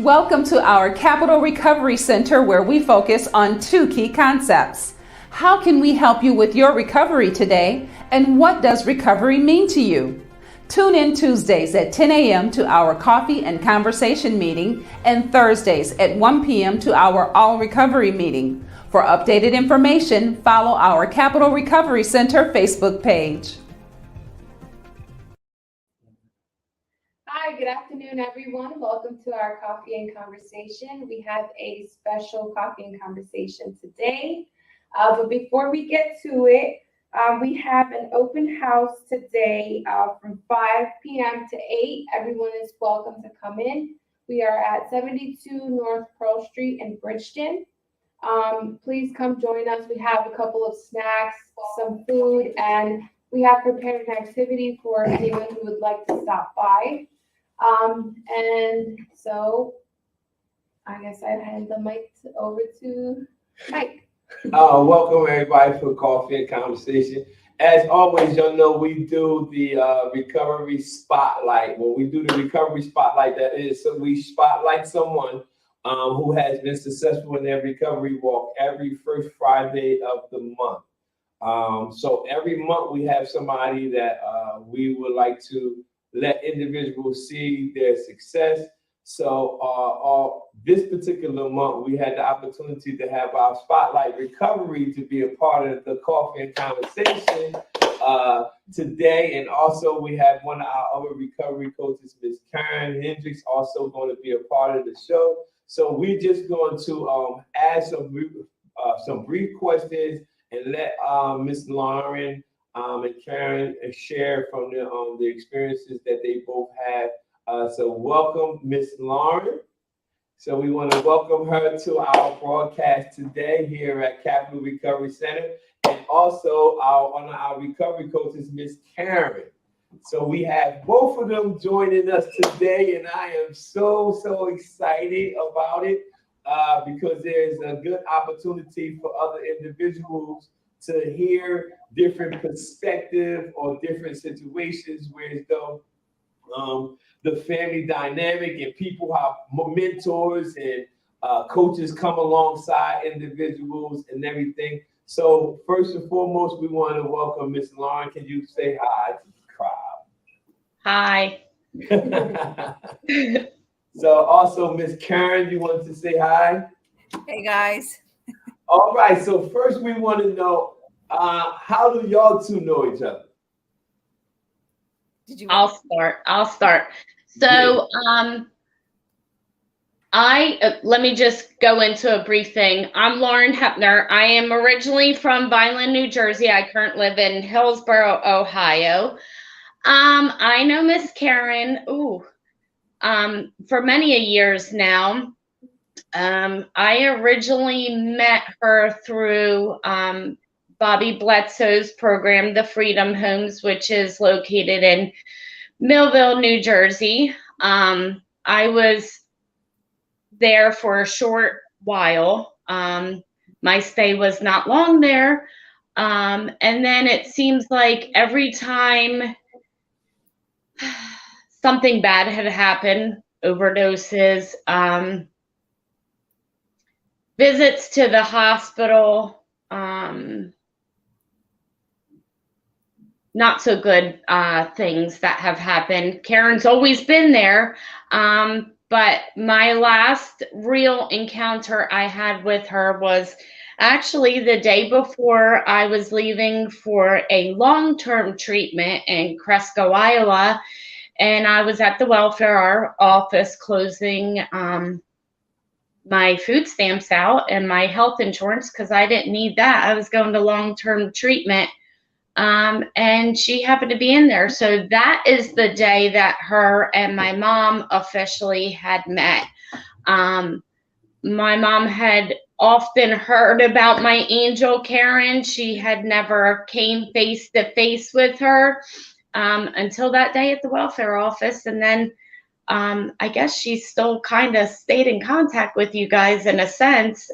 Welcome to our Capital Recovery Center, where we focus on two key concepts. How can we help you with your recovery today? And what does recovery mean to you? Tune in Tuesdays at 10 a.m. to our coffee and conversation meeting and Thursdays at 1 p.m. to our All Recovery meeting. For updated information, follow our Capital Recovery Center Facebook page. Hi, good afternoon, everyone. Welcome to our Coffee and Conversation. We have a special coffee and conversation today. But before we get to it, we have an open house today from 5 p.m. to 8. Everyone is welcome to come in. We are at 72 North Pearl Street in Bridgeton. Please come join us. We have a couple of snacks, some food, and we have prepared an activity for anyone who would like to stop by. And so I guess I hand the mic over to Mike. Welcome everybody for Coffee and Conversation. As always, y'all know we do the recovery spotlight. When we do the recovery spotlight, that is, so we spotlight someone who has been successful in their recovery walk every first Friday of the month. So every month we have somebody that we would like to let individuals see their success. So this particular month, we had the opportunity to have our Spotlight Recovery to be a part of the Coffee and Conversation today. And also we have one of our other recovery coaches, Ms. Karen Hendricks, also going to be a part of the show. So we're just going to add some brief questions and let Ms. Lauren and Karen share from the experiences that they both have. So welcome, Ms. Lauren. So we want to welcome her to our broadcast today here at Capital Recovery Center, and also one of our recovery coaches, Ms. Karen. So we have both of them joining us today, and I am so excited about it because there's a good opportunity for other individuals to hear different perspective or different situations where as though the family dynamic and people have mentors and coaches come alongside individuals and everything. So first and foremost, we want to welcome Miss Lauren. Can you say hi to the crowd? Hi. So also Miss Karen, you wanted to say hi? Hey guys. All right, so first we want to know, how do y'all two know each other? I'll start. So, let me just go into a brief thing. I'm Lauren Hepner. I am originally from Vineland, New Jersey. I currently live in Hillsboro, Ohio. I know Miss Karen, for many years now. I originally met her through Bobby Bledsoe's program, the Freedom Homes, which is located in Millville, New Jersey. I was there for a short while. My stay was not long there. And then it seems like every time something bad had happened, overdoses, visits to the hospital, not so good things that have happened. Karen's always been there, but my last real encounter I had with her was actually the day before I was leaving for a long-term treatment in Cresco, Iowa, and I was at the welfare office closing my food stamps out and my health insurance because I didn't need that. I was going to long-term treatment. And she happened to be in there. So that is the day that her and my mom officially had met. My mom had often heard about my angel Karen. She had never came face to face with her until that day at the welfare office. And then I guess she still kind of stayed in contact with you guys in a sense.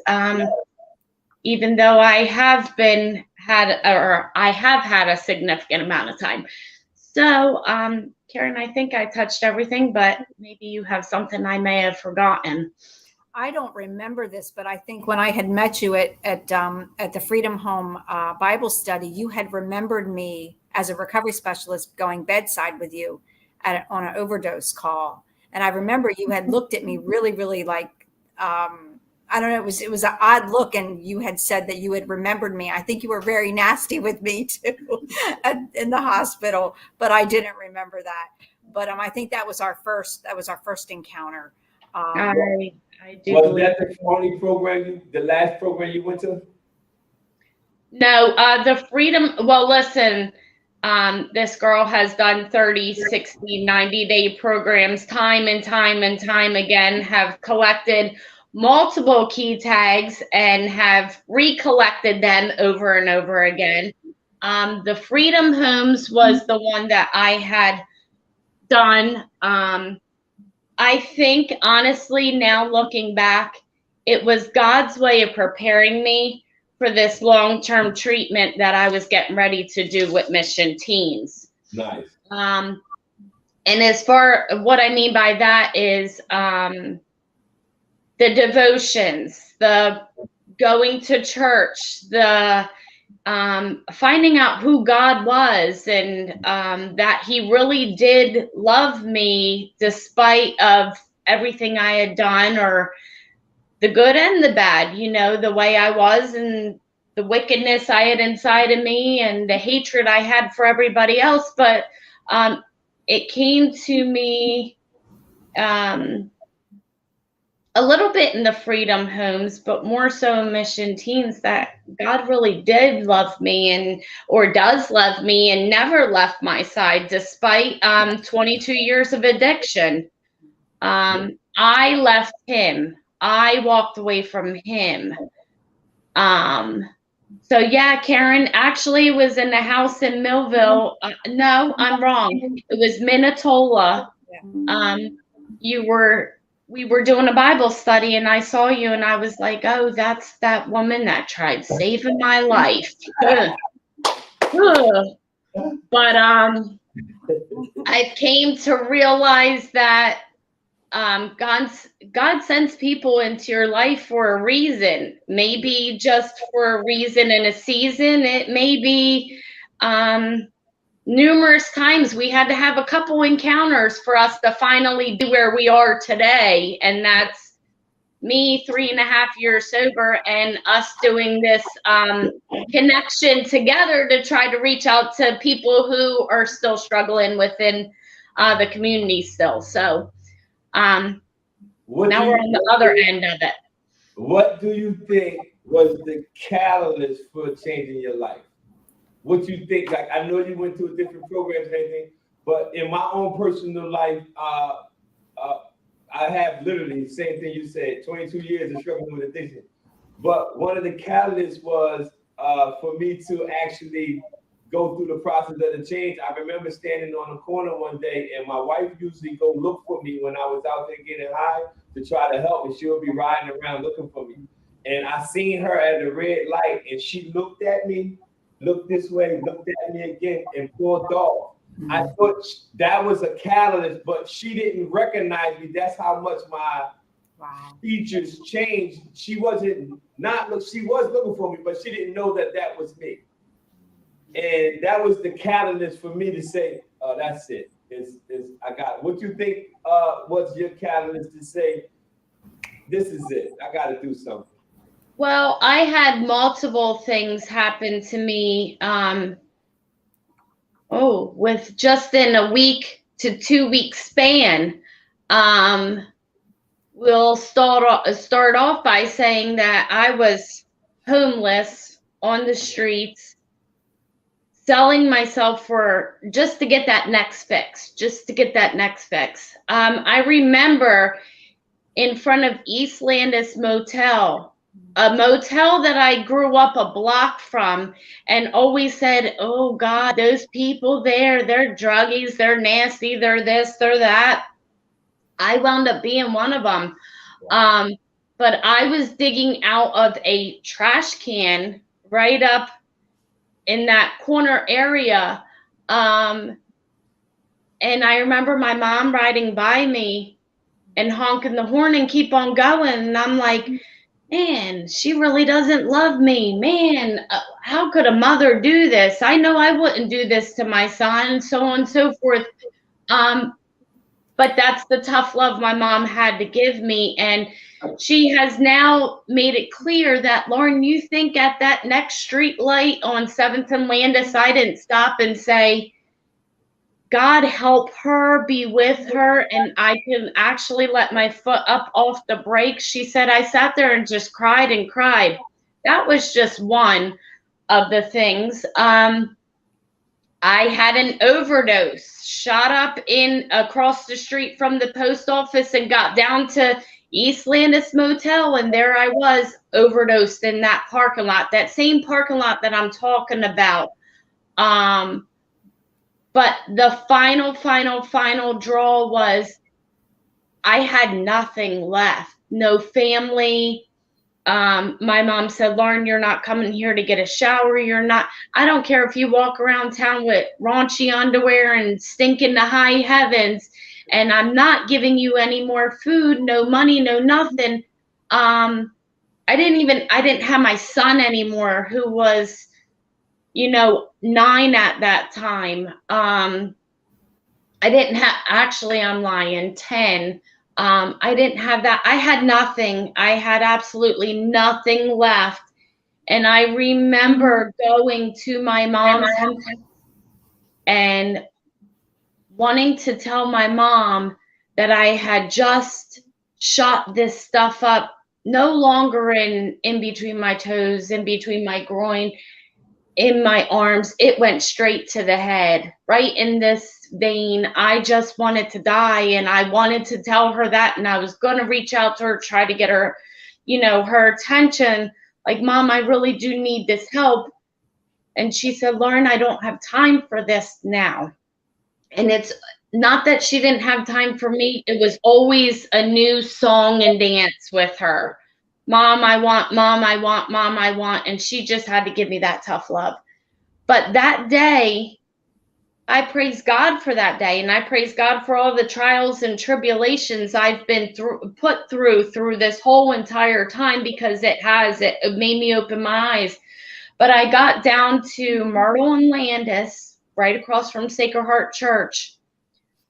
Even though I have had a significant amount of time. So, Karen, I think I touched everything, but maybe you have something I may have forgotten. I don't remember this, but I think when I had met you at the Freedom Home Bible study, you had remembered me as a recovery specialist going bedside with you on an overdose call. And I remember you had looked at me really, really like, I don't know, it was an odd look, and you had said that you had remembered me. I think you were very nasty with me too in the hospital, but I didn't remember that. But I think that was our first encounter. I do Was believe. that the only program, the last program you went to? No, the Freedom, well, listen, this girl has done 30, 60, 90-day programs time and time and time again, have collected multiple key tags and have recollected them over and over again. The Freedom Homes was the one that I had done. I think, honestly, now looking back, it was God's way of preparing me for this long-term treatment that I was getting ready to do with Mission Teens. Nice. And as far what I mean by that is the devotions, the going to church, the finding out who God was, and that he really did love me despite of everything I had done, or the good and the bad, you know, the way I was and the wickedness I had inside of me and the hatred I had for everybody else. But it came to me a little bit in the Freedom Homes, but more so in Mission Teens, that God really did love me or does love me and never left my side despite 22 years of addiction. I left him. I walked away from him. So yeah, Karen, actually was in the house in Millville. No, I'm wrong. It was Minatola. We were doing a Bible study, and I saw you, and I was like, oh, that's that woman that tried saving my life. But I came to realize that God sends people into your life for a reason. Maybe just for a reason in a season. It may be numerous times. We had to have a couple encounters for us to finally be where we are today. And that's me 3.5 years sober and us doing this connection together to try to reach out to people who are still struggling within the community still. So now we're on the other end of it. What do you think was the catalyst for changing your life? What you think? Like, I know you went through different programs and everything, but in my own personal life, I have literally the same thing you said, 22 years of struggling with addiction. But one of the catalysts was for me to actually go through the process of the change. I remember standing on the corner one day, and my wife usually go look for me when I was out there getting high to try to help me. She'll be riding around looking for me. And I seen her at a red light, and she looked at me, looked this way, looked at me again, and pulled off. I thought that was a catalyst, but she didn't recognize me. That's how much my features changed. She was looking for me, but she didn't know that that was me. And that was the catalyst for me to say, oh, that's it. I got it. What you think was your catalyst to say, this is it, I got to do something? Well, I had multiple things happen to me with just in a week to 2 week span. We'll start off by saying that I was homeless on the streets, selling myself for just to get that next fix, I remember in front of East Landis Motel, a motel that I grew up a block from, and always said, oh God, those people there, they're druggies, they're nasty, they're this, they're that. I wound up being one of them. But I was digging out of a trash can right up in that corner area. And I remember my mom riding by me and honking the horn and keep on going. And I'm like, man, she really doesn't love me. Man, how could a mother do this? I know I wouldn't do this to my son, so on and so forth. But that's the tough love my mom had to give me. And she has now made it clear that, Lauren, you think at that next street light on 7th and Landis, I didn't stop and say, God help her, be with her, and I can actually let my foot up off the brake. She said, I sat there and just cried and cried. That was just one of the things. I had an overdose, shot up in across the street from the post office and got down to East Landis Motel, and there I was, overdosed in that parking lot, that same parking lot that I'm talking about. But the final draw was I had nothing left, no family. My mom said, Lauren, you're not coming here to get a shower. I don't care if you walk around town with raunchy underwear and stink in the high heavens, and I'm not giving you any more food, no money, no nothing. I didn't have my son anymore, who was, 9 at that time. I didn't have, actually, I'm lying, 10. I didn't have that. I had nothing. I had absolutely nothing left. And I remember going to my mom's house and wanting to tell my mom that I had just shot this stuff up, no longer in between my toes, in between my groin, in my arms. It went straight to the head, right in this vein. I just wanted to die, and I wanted to tell her that, and I was going to reach out to her, try to get her, her attention, like, Mom, I really do need this help. And she said, Lauren, I don't have time for this now. And it's not that she didn't have time for me. It was always a new song and dance with her. Mom, I want, Mom, I want, Mom, I want. And she just had to give me that tough love. But that day, I praise God for that day. And I praise God for all the trials and tribulations I've been put through this whole entire time, because it made me open my eyes. But I got down to Myrtle and Landis, right across from Sacred Heart Church.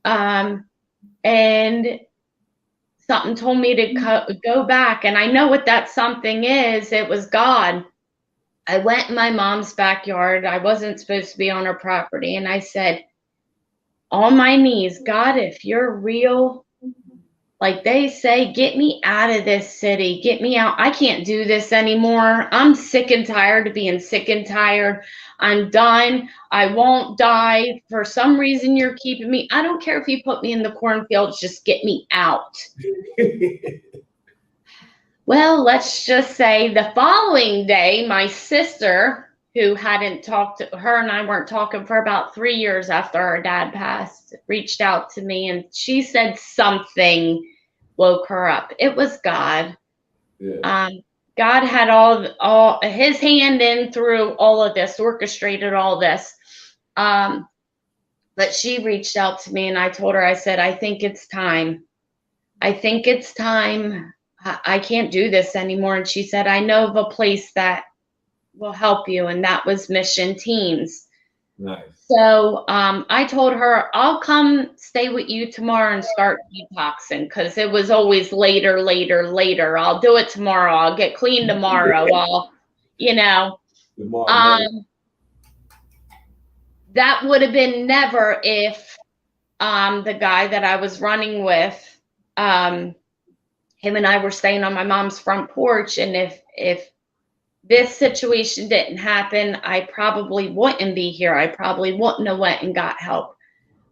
And something told me to go back. And I know what that something is. It was God. I went in my mom's backyard. I wasn't supposed to be on her property. And I said, on my knees, God, if you're real, like they say, get me out of this city. Get me out. I can't do this anymore. I'm sick and tired of being sick and tired. I'm done. I won't die. For some reason, you're keeping me. I don't care if you put me in the cornfields. Just get me out. Well, let's just say the following day, my sister, who hadn't talked to her, and I weren't talking for about 3 years after our dad passed, reached out to me, and she said something woke her up. It was God. Yeah. God had all his hand in through all of this, orchestrated all this. But she reached out to me, and I told her, I said, I think it's time. I think it's time. I can't do this anymore. And she said, I know of a place that will help you. And that was Mission Teens. Nice. So I told her, I'll come stay with you tomorrow and start detoxing, because it was always later. I'll do it tomorrow. I'll get clean tomorrow. That would have been never if the guy that I was running with, him and I were staying on my mom's front porch. And if this situation didn't happen, I probably wouldn't be here. I probably wouldn't have went and got help.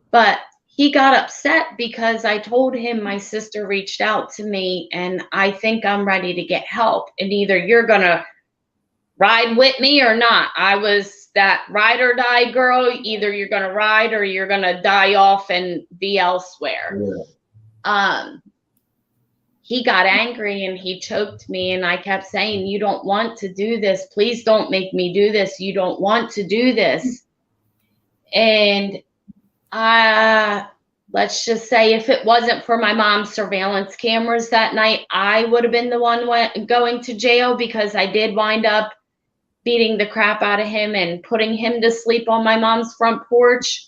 But he got upset because I told him my sister reached out to me, and I think I'm ready to get help. And either you're going to ride with me or not. I was that ride or die girl. Either you're going to ride or you're going to die off and be elsewhere. Yeah. He got angry and he choked me, and I kept saying, you don't want to do this. Please don't make me do this. You don't want to do this. And Let's just say if it wasn't for my mom's surveillance cameras that night, I would have been the one going to jail, because I did wind up beating the crap out of him and putting him to sleep on my mom's front porch.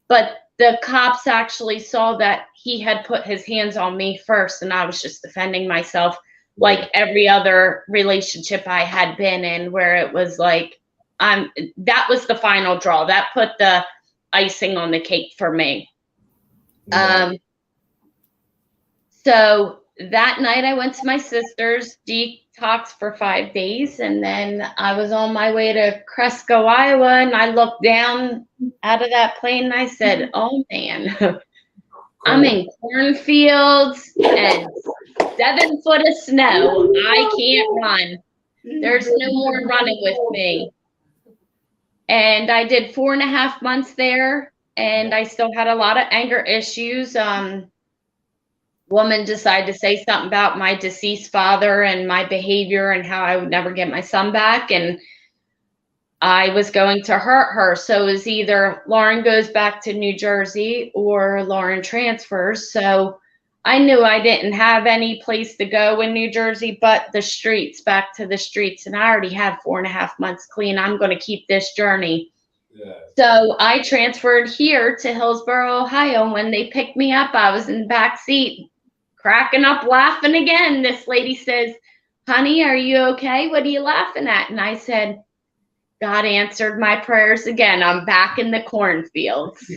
But the cops actually saw that he had put his hands on me first, and I was just defending myself like every other relationship I had been in, where it was like, that was the final draw. That put the icing on the cake for me. So that night I went to my sister's, detox for 5 days, and then I was on my way to Cresco, Iowa, and I looked down out of that plane and I said, oh man, I'm in cornfields and 7 foot of snow. I can't run. There's no more running with me. And I did 4.5 months there, and I still had a lot of anger issues. Woman decided to say something about my deceased father and my behavior and how I would never get my son back, and I was going to hurt her. So it was either Lauren goes back to New Jersey or Lauren transfers. So I knew I didn't have any place to go in New Jersey but the streets, back to the streets. And I already had 4.5 months clean. I'm going to keep this journey. Yeah. So I transferred here to Hillsboro, Ohio. And when they picked me up, I was in the back seat, cracking up, laughing again. This lady says, honey, are you okay? What are you laughing at? And I said, God answered my prayers again. I'm back in the cornfields.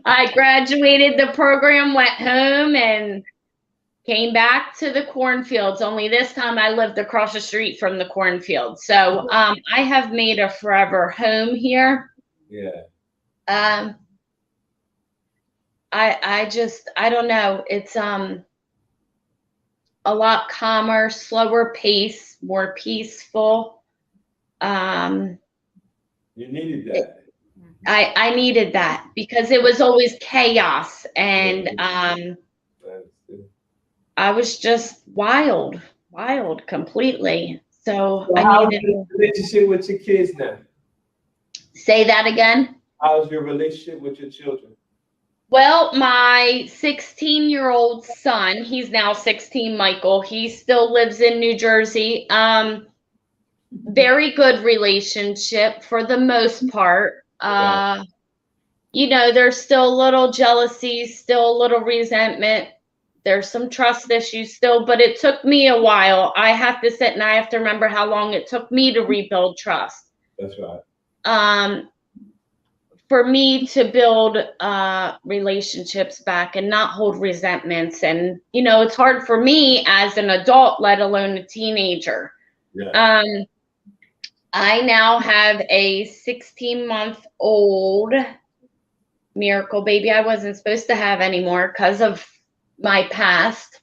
I graduated the program, went home, and came back to the cornfields. Only this time I lived across the street from the cornfield. So I have made a forever home here. Yeah. I don't know. It's a lot calmer, slower pace, more peaceful. You needed that. I needed that because it was always chaos, and I was just wild completely. So I needed. How's your relationship with your kids now? Say that again. How's your relationship with your children? Well, my 16-year-old son, he's now 16, Michael, he still lives in New Jersey. Very good relationship for the most part. You know, there's still a little jealousy, still a little resentment. There's some trust issues still, but it took me a while. I have to sit and I have to remember how long it took me to rebuild trust. That's right. For me to build relationships back and not hold resentments. And, you know, it's hard for me as an adult, let alone a teenager. Yeah. I now have a 16-month-old miracle baby I wasn't supposed to have anymore because of my past.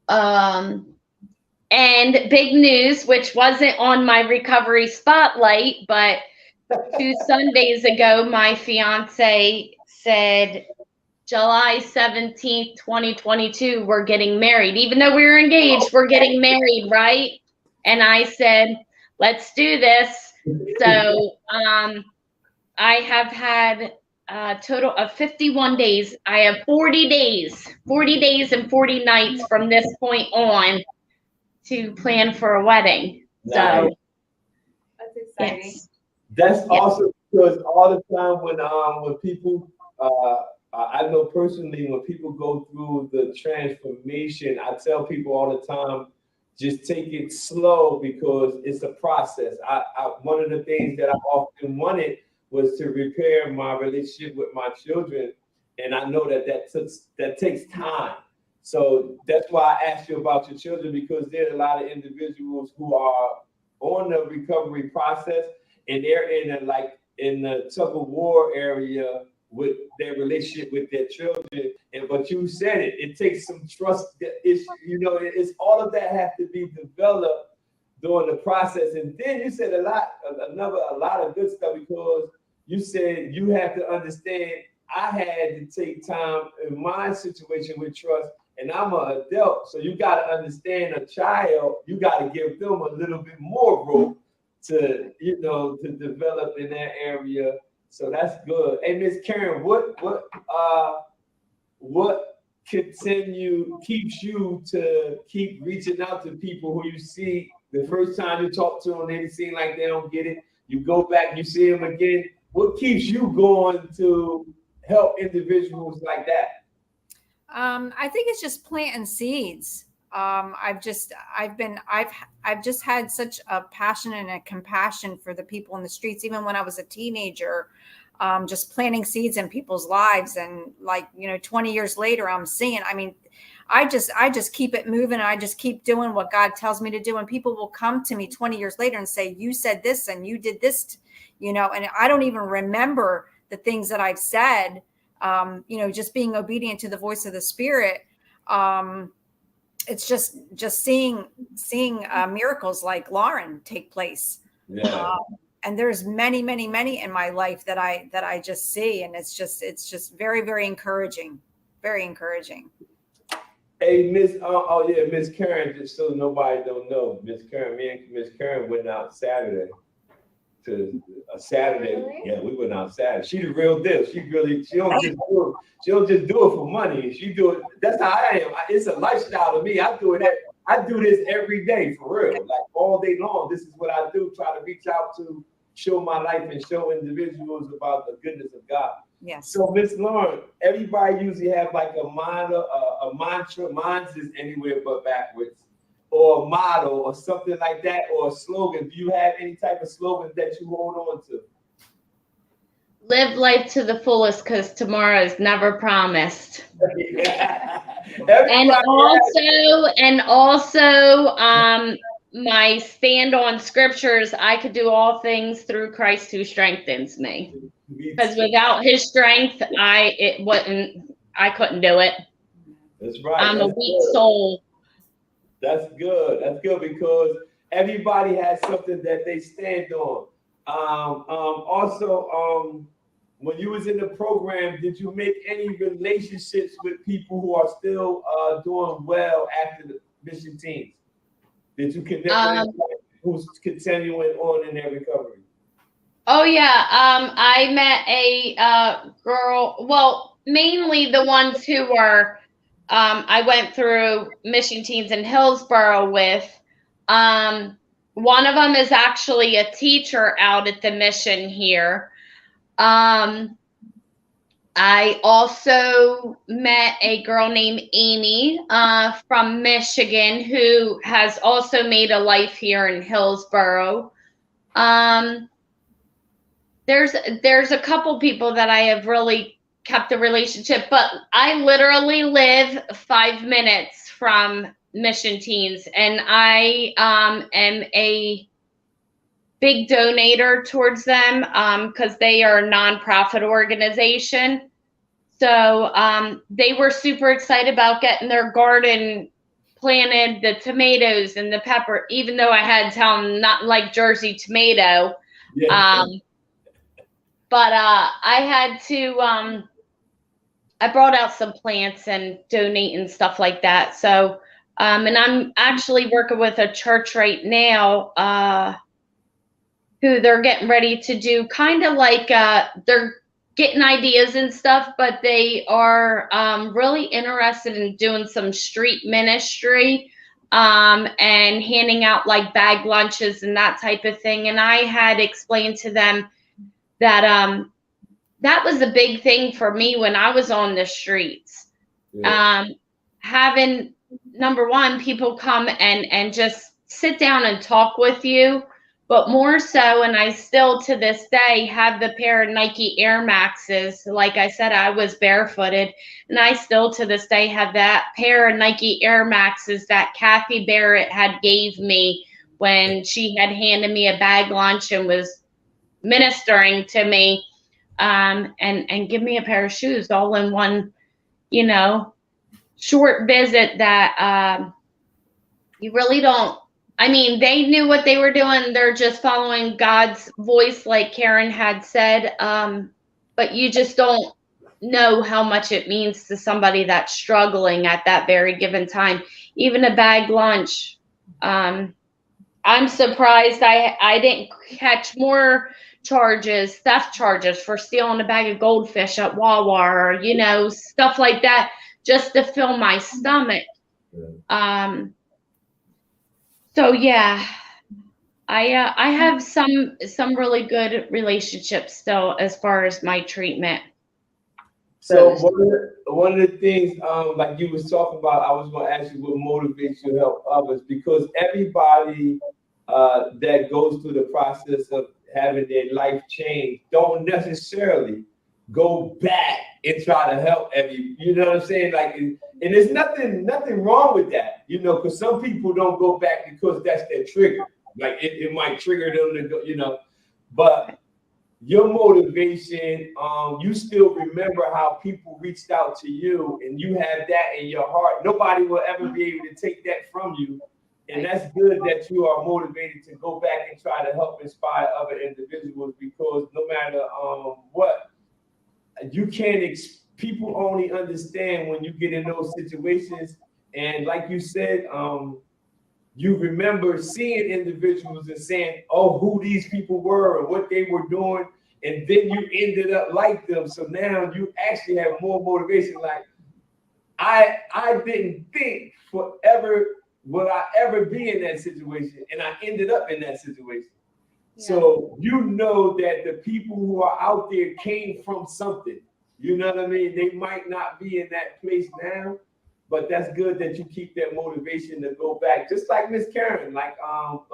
And big news, which wasn't on my recovery spotlight, but 2 Sundays ago, my fiance said, July 17th, 2022, we're getting married. Even though we were engaged, we're getting married, right? And I said, let's do this. So I have had a total of 51 days. I have 40 days and 40 nights from this point on to plan for a wedding. Nice. So that's exciting. Yes. That's awesome, because all the time when people, I know personally, when people go through the transformation, I tell people all the time, just take it slow because it's a process. One of the things that I often wanted was to repair my relationship with my children, and I know that takes time. So that's why I asked you about your children, because there are a lot of individuals who are on the recovery process, and they're in the tug of war area with their relationship with their children. But you said it takes some trust. It's all of that has to be developed during the process. And then you said a lot of good stuff, because you said you have to understand I had to take time in my situation with trust, and I'm an adult. So you got to understand a child, you got to give them a little bit more rope to develop in that area. So that's good. Hey, Miss Karen, what keeps you to keep reaching out to people who you see the first time you talk to them, they seem like they don't get it. You go back, you see them again. What keeps you going to help individuals like that? I think it's just planting seeds. I've just had such a passion and a compassion for the people in the streets, even when I was a teenager, just planting seeds in people's lives. And 20 years later, I'm seeing, I just keep it moving, and I just keep doing what God tells me to do. And people will come to me 20 years later and say, you said this and you did this, and I don't even remember the things that I've said. Just being obedient to the voice of the Spirit. It's just seeing miracles like Lauren take place. Yeah. And there's many in my life that I just see, and it's just very, very encouraging. Very encouraging. Hey, Miss Karen, just so nobody don't know, Miss Karen, me and Miss Karen went out Saturday. To a Saturday, Really? Yeah, we went out Saturday. She the real deal. She don't just do it for money. She do it. That's how I am. It's a lifestyle to me. I do this every day for real, like all day long. This is what I do. Try to reach out to show my life and show individuals about the goodness of God. Yes. So, Miss Lauren, everybody usually have like a mantra. Mine's is anywhere but backwards, or a motto or something like that, or a slogan. Do you have any type of slogan that you hold on to? Live life to the fullest, because tomorrow is never promised. And also, my stand on scriptures, I could do all things through Christ who strengthens me. Because without his strength, I couldn't do it. That's right. I'm a weak soul. That's good. That's good, because everybody has something that they stand on. Also, when you was in the program, did you make any relationships with people who are still doing well after the mission teams? Did you connect with anyone who's continuing on in their recovery? Oh yeah, I met a girl. Well, mainly the ones who were. I went through mission teams in Hillsborough with. One of them is actually a teacher out at the mission here. I also met a girl named Amy from Michigan, who has also made a life here in Hillsborough. There's a couple people that I have really kept a relationship, but I literally live 5 minutes from mission teams, and I am a big donator towards them because they are a nonprofit organization. So they were super excited about getting their garden planted, the tomatoes and the pepper, even though I had to tell them not like Jersey tomato. Yeah. But I had to, I brought out some plants and donate and stuff like that. So, and I'm actually working with a church right now who they're getting ready to do kind of like, they're getting ideas and stuff, but they are really interested in doing some street ministry and handing out like bag lunches and that type of thing. And I had explained to them that that was a big thing for me when I was on the streets. Yeah. Having, number one, people come and just sit down and talk with you, but more so, and I still to this day have the pair of Nike Air Maxes. Like I said, I was barefooted, and I still to this day have that pair of Nike Air Maxes that Kathy Barrett had gave me when she had handed me a bag lunch and was ministering to me, and give me a pair of shoes all in one, short visit that you really don't. I mean, they knew what they were doing. They're just following God's voice, like Karen had said. But you just don't know how much it means to somebody that's struggling at that very given time. Even a bag lunch. I'm surprised I didn't catch more theft charges for stealing a bag of goldfish at Wawa, or, you know, stuff like that, just to fill my stomach. So yeah, I have some really good relationships still as far as my treatment. So one of the things, like you was talking about, I was going to ask you what motivates you to help others, because everybody that goes through the process of having their life change don't necessarily go back and try to help you know what I'm saying? Like, and there's nothing wrong with that, you know, because some people don't go back because that's their trigger. Like it might trigger them to go, you know, but your motivation, you still remember how people reached out to you, and you have that in your heart. Nobody will ever be able to take that from you. And that's good that you are motivated to go back and try to help inspire other individuals, because no matter what, you can't, people only understand when you get in those situations. And like you said, you remember seeing individuals and saying, oh, who these people were and what they were doing. And then you ended up like them. So now you actually have more motivation. Like, I didn't think forever would I ever be in that situation. And I ended up in that situation. Yeah. So you know that the people who are out there came from something. You know what I mean? They might not be in that place now, but that's good that you keep that motivation to go back. Just like Miss Karen, like all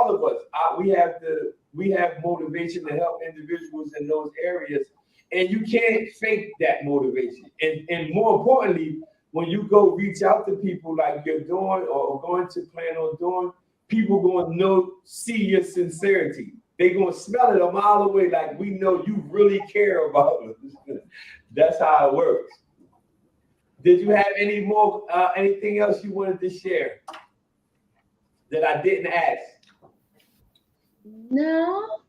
of us, we have motivation to help individuals in those areas, and you can't fake that motivation. And more importantly, when you go reach out to people like you're doing or going to plan on doing, people going to see your sincerity. They're going to smell it a mile away, like, we know you really care about us. That's how it works. Did you have anything else you wanted to share that I didn't ask? No,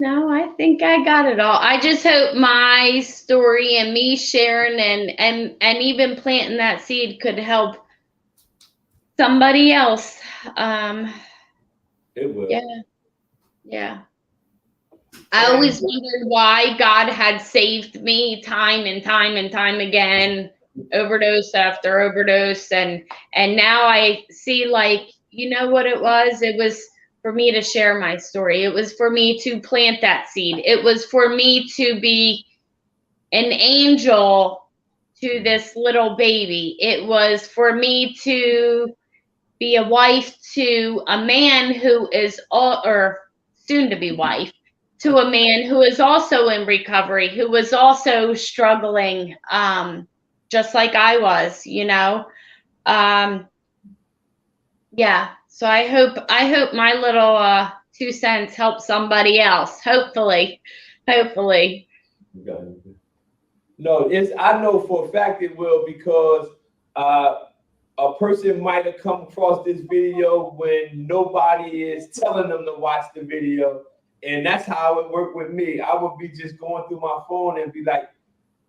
I think I got it all. I just hope my story and me sharing and even planting that seed could help somebody else. It will. Yeah. I always wondered why God had saved me time and time again, overdose after overdose, and now I see, like, you know what it was? It was for me to share my story. It was for me to plant that seed. It was for me to be an angel to this little baby. It was for me to be a wife to a man who is or soon to be wife to a man who is also in recovery, who was also struggling, just like I was, you know. Yeah. So I hope my little 2 cents help somebody else. Hopefully. No, I know for a fact it will, because a person might have come across this video when nobody is telling them to watch the video. And that's how it worked with me. I would be just going through my phone and be like,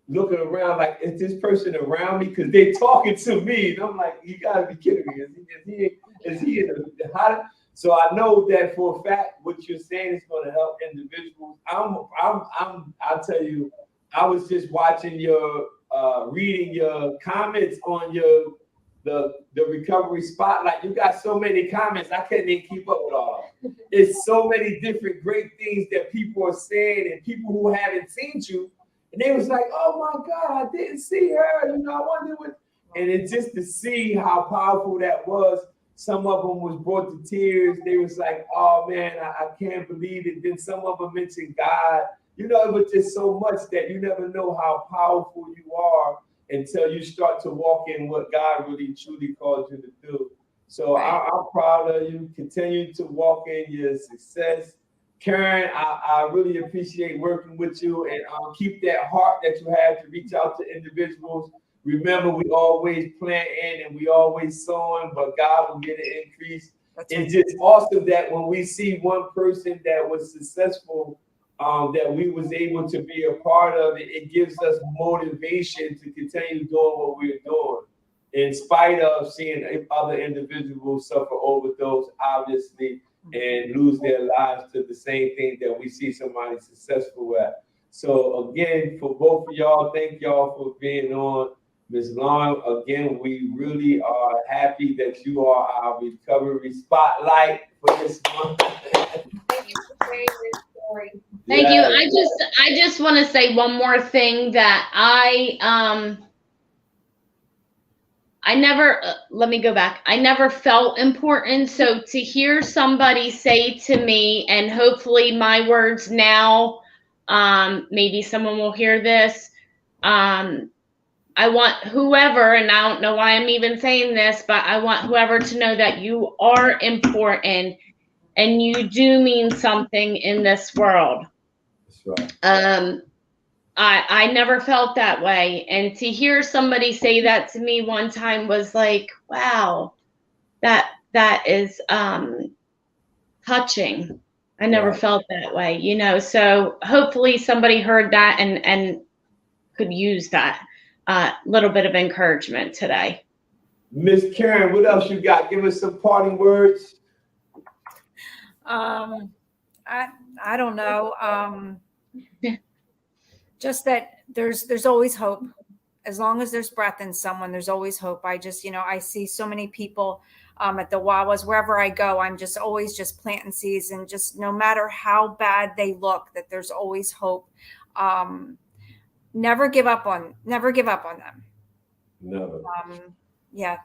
looking around like, is this person around me? Because they're talking to me. And I'm like, you gotta be kidding me. Is he in the how? So I know that for a fact what you're saying is going to help individuals. I'll tell you, I was just watching your reading your comments on the recovery spotlight. You got so many comments, I couldn't even keep up with all of them. It's so many different great things that people are saying, and people who haven't seen you, and they was like, oh my God, I didn't see her. You know, I wonder what. And it's just to see how powerful that was. Some of them was brought to tears. They was like, oh man, I can't believe it. Then some of them mentioned God. You know, it was just so much that you never know how powerful you are until you start to walk in what God really truly called you to do. So I'm proud of you. Continue to walk in your success. Karen, I really appreciate working with you, and keep that heart that you have to reach out to individuals. Remember, we always planting and we always sowing, but God will get an increase. It's just awesome that when we see one person that was successful, that we was able to be a part of it, it gives us motivation to continue doing what we're doing. In spite of seeing other individuals suffer overdose, obviously, and lose their lives to the same thing that we see somebody successful at. So again, for both of y'all, thank y'all for being on. Ms. Lauren, again, we really are happy that you are our recovery spotlight for this month. Thank you for sharing your story. Thank you. I just want to say one more thing that I never, let me go back. I never felt important. So to hear somebody say to me, and hopefully my words now, maybe someone will hear this. I want whoever, and I don't know why I'm even saying this, but I want whoever to know that you are important and you do mean something in this world. That's right. I never felt that way. And to hear somebody say that to me one time was like, wow, that is touching. I never felt that way, you know. So hopefully somebody heard that and could use that little bit of encouragement today. Miss Karen, what else you got? Give us some parting words. I don't know. Just that there's always hope. As long as there's breath in someone, there's always hope. I just, I see so many people at the Wawas, wherever I go, I'm just always just planting seeds, and just no matter how bad they look, that there's always hope. Never give up on them. Never. Yeah.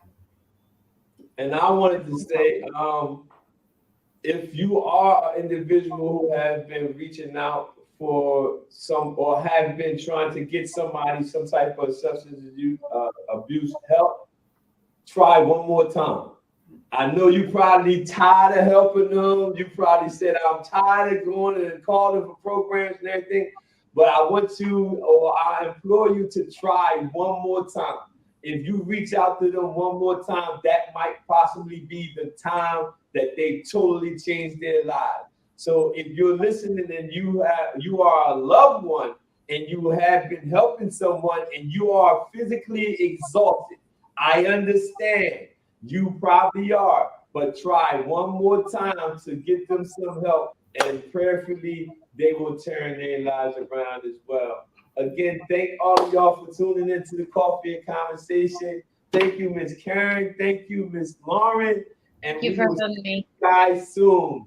And I wanted to say, if you are an individual who has been reaching out for some, or have been trying to get somebody some type of substance abuse help, try one more time. I know you probably tired of helping them. You probably said, I'm tired of going and calling for programs and everything. But I implore you to try one more time. If you reach out to them one more time, that might possibly be the time that they totally change their lives. So if you're listening and you are a loved one and you have been helping someone and you are physically exhausted, I understand you probably are, but try one more time to get them some help, and prayerfully they will turn their lives around as well. Again, thank all of y'all for tuning into the Coffee and Conversation. Thank you, Ms. Karen. Thank you, Ms. Lauren. And Thank you for having me. Guys soon.